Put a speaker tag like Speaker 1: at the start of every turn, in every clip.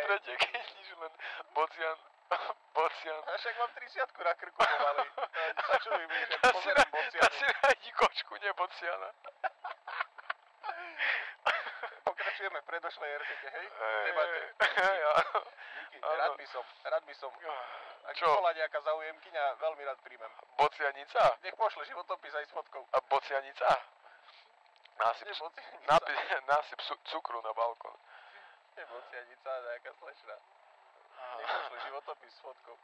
Speaker 1: tretie, keď nič len bocian. Bocian.
Speaker 2: A však mám 30-ku na krku pomaly. Sa čuduj mi, že pozerám bociany.
Speaker 1: Dá si nájdi kočku, nie bociana.
Speaker 2: Pokračujeme v predošlej RTT, hej? Debate. Díky, rád by som. Ak by bola nejaká záujemkyňa, veľmi rád príjmem.
Speaker 1: Bocianica?
Speaker 2: Nech pošle životopis aj s fotkou.
Speaker 1: A bocianica? Násyp cukru na balkón.
Speaker 2: Nie bocianica, nejaká slečna. Nech pošle životopis s fotkou.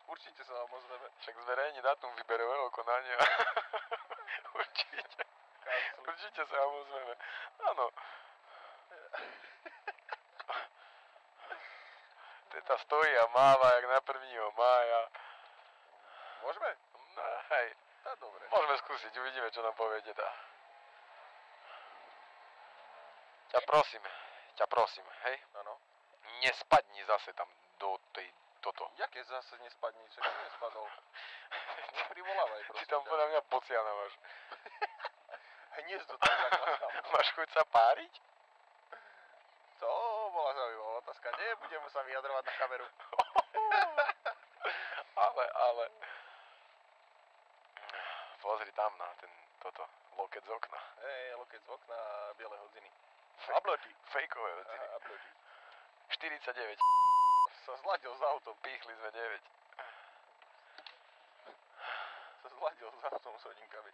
Speaker 2: Určite sa vám ozveme.
Speaker 1: Však zverejní dátum výberového konania. Určite sa vám ozveme. Áno. Teta stojí a máva jak na 1. mája.
Speaker 2: Môžeme?
Speaker 1: No, hej.
Speaker 2: Tá dobre.
Speaker 1: Môžeme skúsiť, uvidíme, čo nám povie teta. Ťa prosím, hej?
Speaker 2: Áno.
Speaker 1: Nespadni zase tam do tej toto.
Speaker 2: Jaké zase nespadni? Však nespadol. Neprivolávaj, prosím.
Speaker 1: Ty tam podľa mňa bociana máš.
Speaker 2: Hniezdo tam zakladám.
Speaker 1: Máš chuť sa páriť?
Speaker 2: To bola zaujímavá otázka. Nebudem sa vyjadrovať na kameru.
Speaker 1: Ale. Pozri tam na toto loket z okna.
Speaker 2: Loket z okna a biele hodziny. Abloty.
Speaker 1: Fejkové hodziny.
Speaker 2: Abloty.
Speaker 1: 49.
Speaker 2: Sa zladil s autom.
Speaker 1: Píchli sme 9.
Speaker 2: Sa zladil s autom s hodinkami.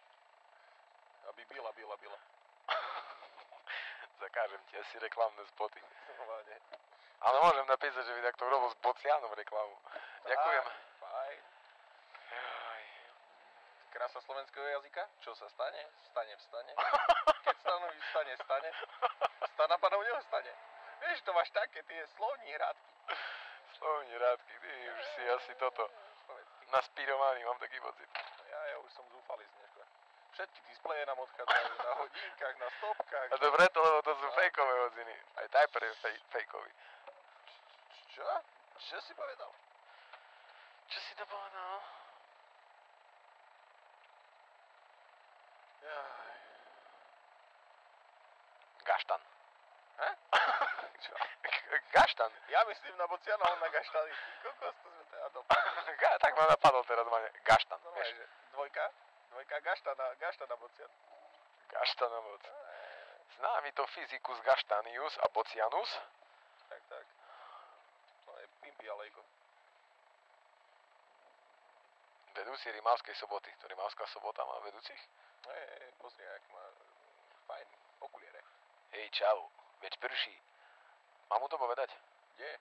Speaker 2: Aby bila.
Speaker 1: Zakážem ti asi reklamné spoty.
Speaker 2: Normálne.
Speaker 1: Ale môžem napísať, že by takto robil s bocianom reklamu. Ďakujem.
Speaker 2: Fajn. Krása slovenského jazyka. Čo sa stane? Vstane. Keď stane. Stana panov neostane. Vieš, to máš také tie slovní hrádky.
Speaker 1: Slovní hrádky, ty už si asi toto naspírovaný, mám taký pocit.
Speaker 2: Ja už som zúfalý z dneška. Všetky displeje nám odchádzajú na hodinkách, na stopkách.
Speaker 1: A to preto, lebo to sú fejkové hodziny. Aj Typer je fejkový.
Speaker 2: Čo? Čo si povedal?
Speaker 1: Čo si to povedal? Gaštan.
Speaker 2: Čo?
Speaker 1: Gaštan?
Speaker 2: Ja myslím na bociana, on na gaštany. Kokos, to sme teda
Speaker 1: Tak ma napadol teraz Gaštan,
Speaker 2: no,
Speaker 1: vieš.
Speaker 2: Dvojka gaštana bocian.
Speaker 1: Gaštana bocian. Známy to fyzikus Gaštanius a Bocianus.
Speaker 2: Tak. No je Pimpi Alejko.
Speaker 1: Vedúci Rimavskej soboty. To Rimavská sobota má vedúcich?
Speaker 2: Pozri, jak má fajn okuliere.
Speaker 1: Hej, čau. Veď prší. Mám mu to povedať?
Speaker 2: Kde?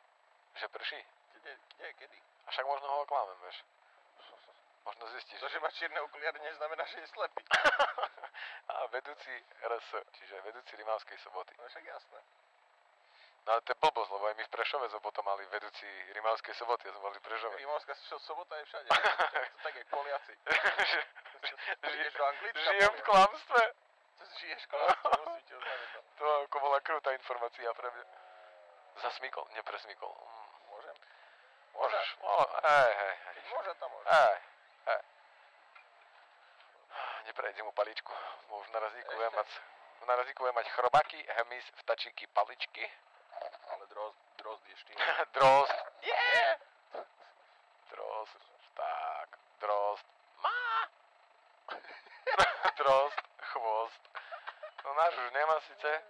Speaker 1: Že prší?
Speaker 2: Kde? Kedy?
Speaker 1: A však možno ho oklamem, vieš. Možno zistíš.
Speaker 2: To, že má čierne okuliare, neznamená, že je slepý.
Speaker 1: A vedúci RS, čiže vedúci Rimavskej soboty.
Speaker 2: No však jasné.
Speaker 1: No ale to je blbosť, lebo aj my v Prešove potom mali vedúci Rimavskej soboty, ja som bol v Prešove.
Speaker 2: Rimavská sobota je všade. To tak jak Poliaci. Žiješ do Anglicka?
Speaker 1: Žijem v klamstve.
Speaker 2: Žiješ v klamstve, musím ti oznámiť.
Speaker 1: To ako bola krutá informácia pre mňa. Zasmykol, nepresmykol.
Speaker 2: Môžem?
Speaker 1: Môžeš? Hej.
Speaker 2: Môžem tam môžem.
Speaker 1: Hej. Neprejdem mu paličku. Už v narazíku budem mať chrobáky, hmyz, vtačíky, paličky.
Speaker 2: Ale drozd je štýl.
Speaker 1: Drozd. Yeah! Drozd. Tak. Drozd. Má! Drozd. Chvost. No náš už nemá síce.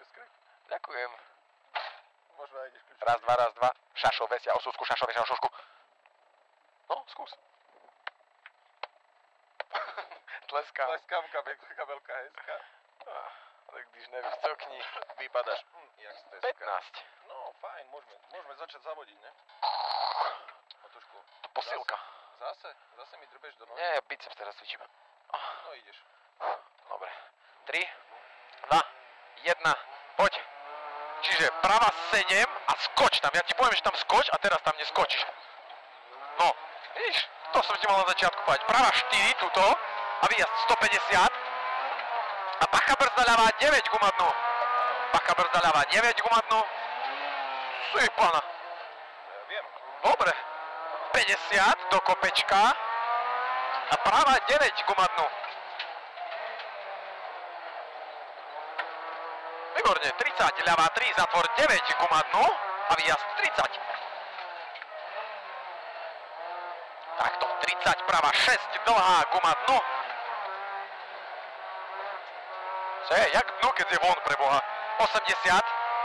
Speaker 2: Skrik.
Speaker 1: Ďakujem.
Speaker 2: Možno aj ideš kľúč.
Speaker 1: Raz, dva. Šašo, vesia o súsku, šašo, vesia o šušku. No, skús. Tleskám.
Speaker 2: Tleskám, kabelka hezká.
Speaker 1: Ale když nevíš, cokni.
Speaker 2: Vypadáš, jak steska.
Speaker 1: 15.
Speaker 2: No, fajn, môžeme začať zavodiť, ne? Matušku.
Speaker 1: Posilka.
Speaker 2: Zase mi drbeš do nohy?
Speaker 1: Nie, biceps teraz cvičím.
Speaker 2: No, ideš.
Speaker 1: Dobre. 3, 2, 1, poď. Čiže prava 7 a skoč tam. Ja ti poviem, že tam skoč a teraz tam neskočíš. No, vidíš? To som ti mal na začiatku povedať. Prava 4 tuto a výjazd 150. A bacha brzda ľavá 9 gumadnú. Bacha brzda ľavá 9 gumadnú. Suj pána.
Speaker 2: Ja viem.
Speaker 1: Dobre. 50 do kopečka a prava 9 gumadnú. Výborne, 30, ľavá 3, zatvor 9, guma dnu a výjazd 30. Takto, 30, prava 6, dlhá, guma dnu. Čo je, jak dnu, keď je von pre Boha? 80,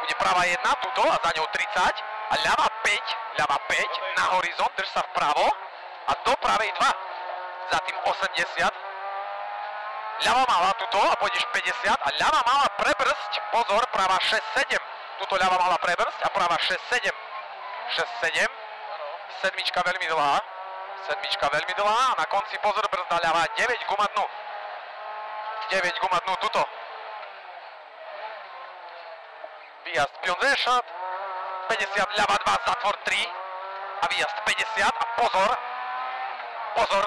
Speaker 1: bude prava 1, tuto a za ňou 30 a ľava 5 na horizont, drž sa vpravo a do pravej 2. Za tým 80. Ľava mala tuto a pôjdeš 50 a ľava mala prebrzť, pozor, prava 6-7. Tuto ľava mala prebrzť a prava 6-7. 6-7, sedmička veľmi dlhá a na konci pozor, brzda ľava 9, guma dnu. 9, guma dnu, tuto. Výjazd Pionzešat, 50, ľava 2, zatvor 3 a výjazd 50 a pozor,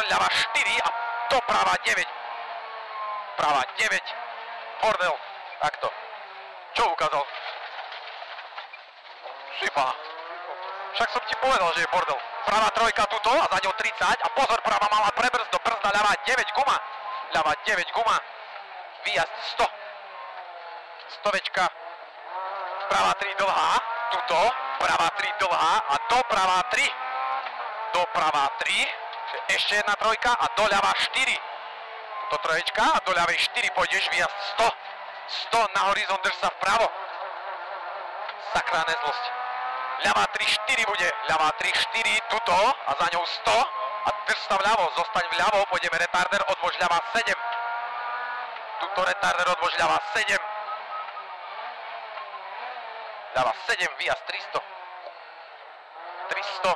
Speaker 1: ľava 4 a do prava 9. Prava 9, bordel, takto. Čo ukázal? Šipa. Však som ti povedal, že je bordel. Prava trojka tuto a za ňou 30 a pozor, prava mala prebrzdo, brzda ľava 9 guma. Ľava 9 guma, výjazd 100. Stovečka, prava 3 dlhá, tuto, prava 3 dlhá a doprava 3. Doprava 3, ešte jedna trojka a doľava 4. Tuto troječka a do ľavej 4 pôjdeš, výjazd 100. 100 na horizont, drž sa vpravo. Sakra nezlosť. Ľava 3, 4 bude, ľava 3, 4, tuto a za ňou 100 a drž sa vľavo, zostaň vľavo, pôjdeme retarder, odvož ľava 7. Tuto retarder, odvož ľava 7. Ľava 7, výjazd 300. 300.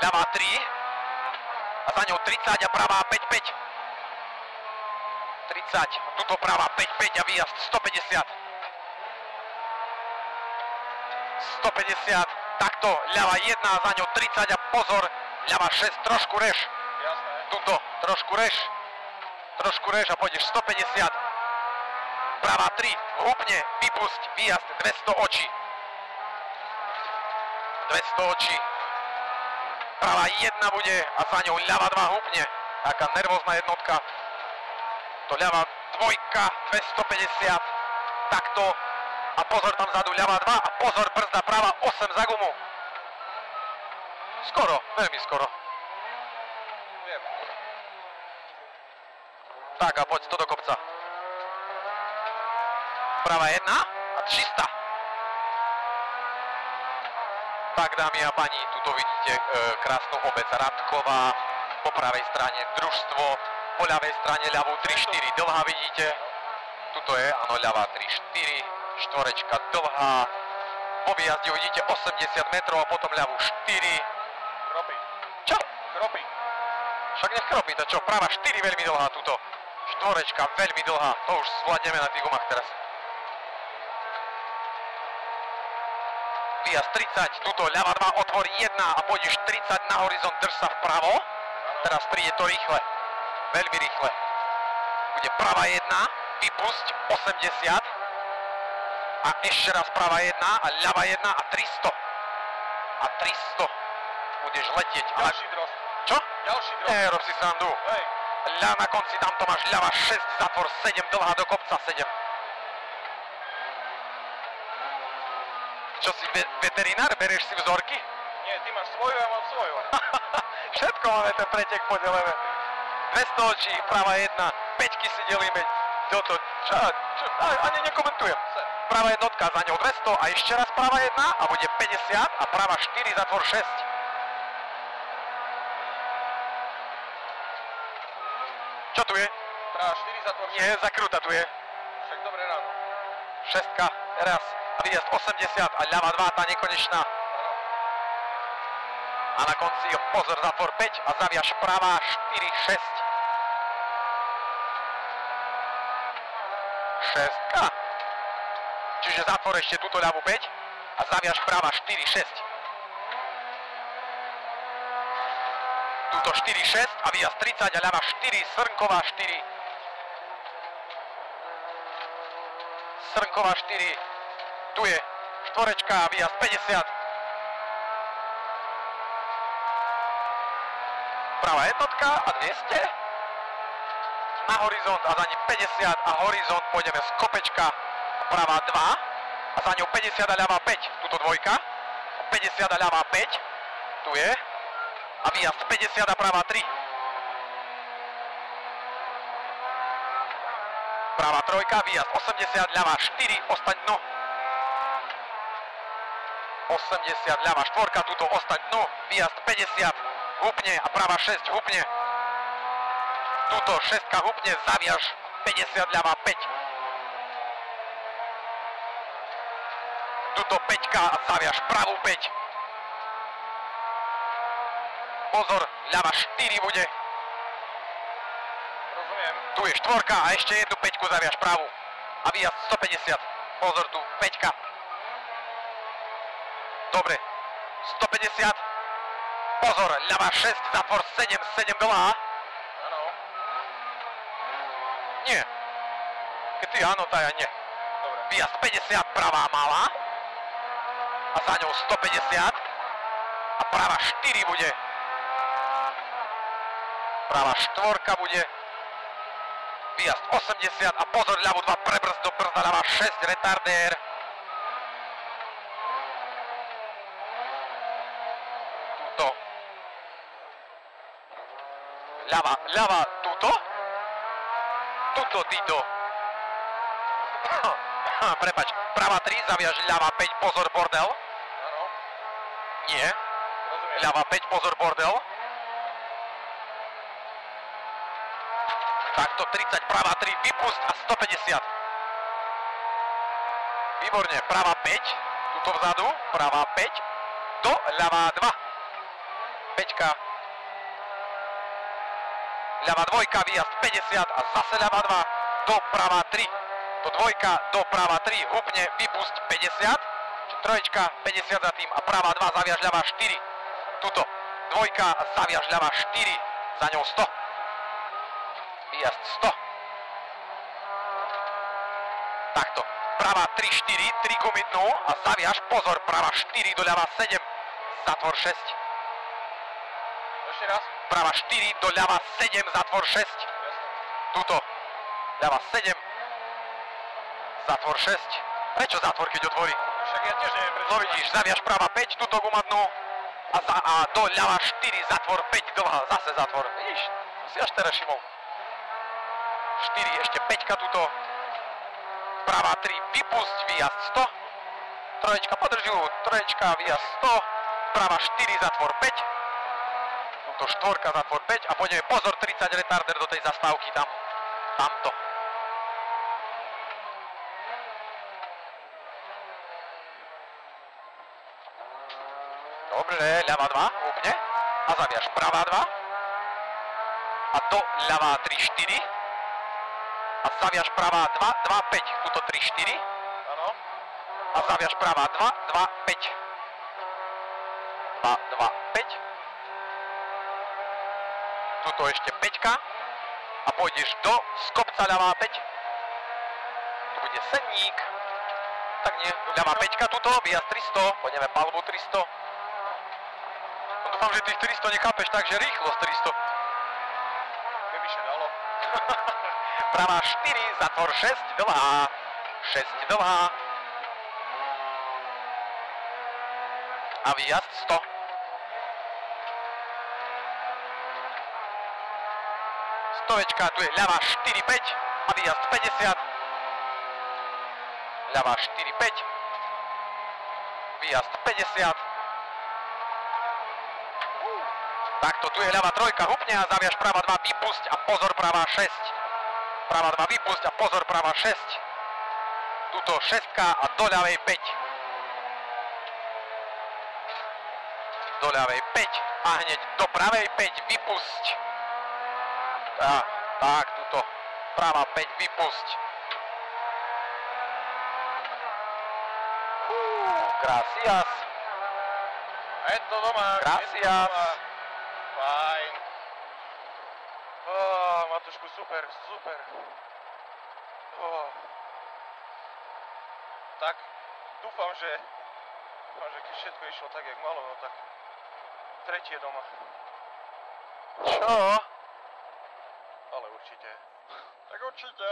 Speaker 1: Ľava 3 a za ňou 30 a pravá 5-5. 30, tuto pravá 5-5 a výjazd 150. 150, takto, ľava 1 a za ňou 30 a pozor, ľava 6, trošku rež.
Speaker 2: Jasné.
Speaker 1: Tuto, trošku rež a pôjdeš 150. Prava 3, hupne, vypusť, výjazd 200 očí. 200 očí. Prava 1 bude a za ňou ľava 2 hupne. Taká nervózna jednotka. To ľava 2, 250. Takto. A pozor tam vzadu ľava 2 a pozor brzda prava 8 za gumu. Skoro, veľmi skoro.
Speaker 2: Viem.
Speaker 1: Tak a poď to do kopca. Prava 1 a 300. Tak dámy a pani, tuto vidíte krásnu obec Radková. Po pravej strane družstvo, po ľavej strane ľavú 3-4 dlhá vidíte. Tuto je, áno, ľavá 3-4. Štvorečka dlhá, po výjazde uvidíte 80 metrov a potom ľavú 4.
Speaker 2: Kropí.
Speaker 1: Čo?
Speaker 2: Kropí.
Speaker 1: Však nech kropí, to čo? Práva 4 veľmi dlhá tuto. Štvorečka veľmi dlhá, to už zvládneme na tých gumách teraz. Výjazd 30, tuto ľava 2, otvor 1 a pôjdeš 30 na horizont, drž sa vpravo. Teraz príde to rýchle, veľmi rýchle. Bude prava 1, vypusť 80. A ešte raz prava 1 a ľava 1 a 300. A 300. Budeš letieť.
Speaker 2: Ďalší drost.
Speaker 1: Čo?
Speaker 2: Ďalší drost.
Speaker 1: Rob si srandu.
Speaker 2: Hej.
Speaker 1: Na konci tam to máš ľava 6, zatvor 7, dlhá do kopca 7. Čo si veterinár? Bereš si vzorky?
Speaker 2: Nie, ty máš svoju, ja mám svoju.
Speaker 1: Všetko máme ten pretek podelené. 200 očí, prava 1, 5 si delíme. Toto, čo? Ani nekomentujem. Prava jednotka, za ňou 200 a ešte raz prava 1 a bude 50 a prava 4, zatvor 6. Čo tu je?
Speaker 2: Prava 4, zatvor 6.
Speaker 1: Nie, zakrúta tu je.
Speaker 2: Však dobre ráno.
Speaker 1: 6, teraz a výjazd 80 a ľava 2, tá nekonečná. A na konci pozor, zatvor 5 a zaviaž pravá 4, 6. 6. Čiže zatvor ešte túto ľavú 5 a zaviaž práva 4, 6. Túto 4, 6 a výjazd 30 a ľava 4, srnková 4. Srnková 4. Tu je štvorečka a výjazd 50. Pravá jednotka a 200. na horizont a za ním 50 a horizont pôjdeme z kopečka pravá 2 a za ňou 50 a ľavá 5, tuto dvojka, 50 a ľavá 5, tu je, a výjazd 50 a pravá 3. Pravá trojka, výjazd 80, ľavá 4, ostaň dnu. 80, ľavá štvorka, tuto ostaň dnu, výjazd 50, hupne a pravá 6, hupne. Tuto 6 hupne, zaviaž 50, ľavá 5. Tuto 5 a zaviaž pravú 5. Pozor, ľava 4 bude.
Speaker 2: Rozumiem.
Speaker 1: Tu je štvorka a ešte jednu 5 zaviaž pravú. A výjazd 150. Pozor, tu 5. Dobre, 150. Pozor, ľava 6, zatvor 7, 7 dlhá.
Speaker 2: Áno.
Speaker 1: Nie. Keď ty áno, tá ja nie.
Speaker 2: Dobre.
Speaker 1: Výjazd 50, pravá malá. A za ňou 150. A pravá 4 bude. Pravá štvorka bude. Výjazd 80 a pozor, ľavú 2 prebrzd do brzda, ľavá 6, retardér. Tuto. Ľava, tuto. Tuto, týto. Prepač, pravá 3, zaviaž ľavá 5, pozor, bordel.
Speaker 2: Áno.
Speaker 1: Nie.
Speaker 2: Rozumiem.
Speaker 1: Ľavá 5, pozor, bordel. Takto 30, pravá 3, vypust a 150. Výborne, pravá 5, tuto vzadu, pravá 5, do ľavá 2. 5. Ľavá 2, výjazd 50 a zase ľavá 2, do pravá 3. Do 2, do pravá 3, hupne, vypust 50. Troječka, 50 za tým a pravá 2, zaviaž ľavá 4. Tuto, 2 a zaviaž ľavá 4, za ňou 100. Výjazd 100. Takto. Pravá 3, 4, 3 gumy dnu a zaviaž, pozor, pravá 4 do ľava 7, zatvor 6.
Speaker 2: Ešte raz.
Speaker 1: Pravá 4 do ľava 7, zatvor 6.
Speaker 2: Jasne.
Speaker 1: Tuto. Ľava 7, zatvor 6. Prečo zatvor, keď otvorí?
Speaker 2: Však ja tiež neviem, prečo.
Speaker 1: No vidíš, zaviaž pravá 5, tuto guma dnu a do ľava 4, zatvor 5 dlhá, zase zatvor. Vidíš, si až teraz všimol. 4, ešte 5 tuto. Pravá 3, vypusť, výjazd 100. Troječka, podrž ju, troječka, výjazd 100. Pravá 4, zatvor 5. Tuto štvorka, zatvor 5. A pôjdeme, pozor, 30 retarder do tej zastávky tam. Tamto. Dobre, ľava 2, úplne. A zaviaž pravá 2. A do ľavá 3, 4. A zaviaž pravá 2, 2, 5. Tuto 3, 4.
Speaker 2: Áno.
Speaker 1: A zaviaž pravá 2, 2, 5. 2, 2, 5. Tuto ešte 5. A pôjdeš do skopca ľavá 5. Tu bude senník. Tak nie, ľavá 5 tuto, výjazd 300. Pôjdeme palbu 300. No dúfam, že tých 300 nechápeš tak, že rýchlosť 300.
Speaker 2: Keby sa dalo.
Speaker 1: Pravá 4, zatvor 6, dlhá. 6 dlhá. A výjazd 100. Stovečka, tu je ľavá 4, 5 a výjazd 50. Ľavá 4, 5. Výjazd 50. Takto, tu je ľavá 3, hupne a zaviaž pravá 2, vypusť a pozor pravá 6. Pravá 2, vypusť a pozor pravá 6. Tuto 6 a do ľavej 5. Do ľavej 5 a hneď do pravej 5 vypusť. Tak, tuto. Pravá 5 vypusť. Gracias.
Speaker 2: Je to doma.
Speaker 1: Gracias.
Speaker 2: Fajn. Matušku, super, super. Tak, dúfam, že keď všetko išlo tak, jak malo, no tak tretie doma.
Speaker 1: Čo?
Speaker 2: Ale určite. určite.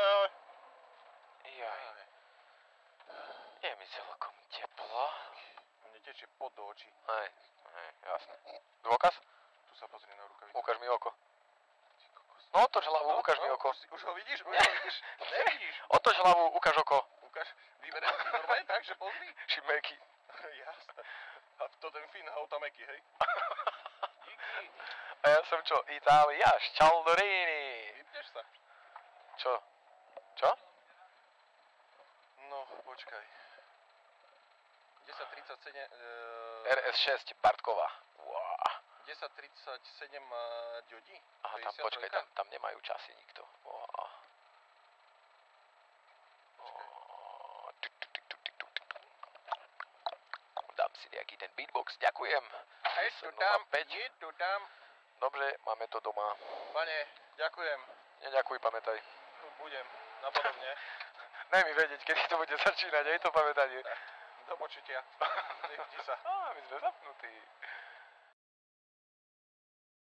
Speaker 1: Jaj. Je mi celkom teplo.
Speaker 2: Mne tečie pod do očí.
Speaker 1: Hej, jasné. Dôkaz?
Speaker 2: Tu sa pozri na rukavicu.
Speaker 1: Ukáž mi oko. No otoč hlavu, ukáž mi oko.
Speaker 2: Už ho vidíš? Už ho vidíš? Nevidíš?
Speaker 1: Otoč hlavu, ukáž oko.
Speaker 2: Ukáž, vyberám si normálne tak, že pozri.
Speaker 1: Šimeky.
Speaker 2: Jasné. A to ten Finn Hautamäki, hej? Díky.
Speaker 1: A ja som čo? Itália, Šťaldorini.
Speaker 2: Vypneš sa?
Speaker 1: Čo? Čo?
Speaker 2: No, počkaj. 10.37...
Speaker 1: RS6 Bartkova. Wow.
Speaker 2: 10.37 ďodí?
Speaker 1: Aha, tam počkaj, tam nemajú časy nikto. Wow. Dám si nejaký ten beatbox, ďakujem.
Speaker 2: Hej, tu tam, je tu tam.
Speaker 1: Dobre, máme to doma.
Speaker 2: Pane, ďakujem.
Speaker 1: Neďakuj, pamätaj.
Speaker 2: Budem, napodobne.
Speaker 1: Daj mi vedieť, kedy to bude začínať, aj to pamätanie.
Speaker 2: Do počutia. Nechti sa.
Speaker 1: My sme zapnutí.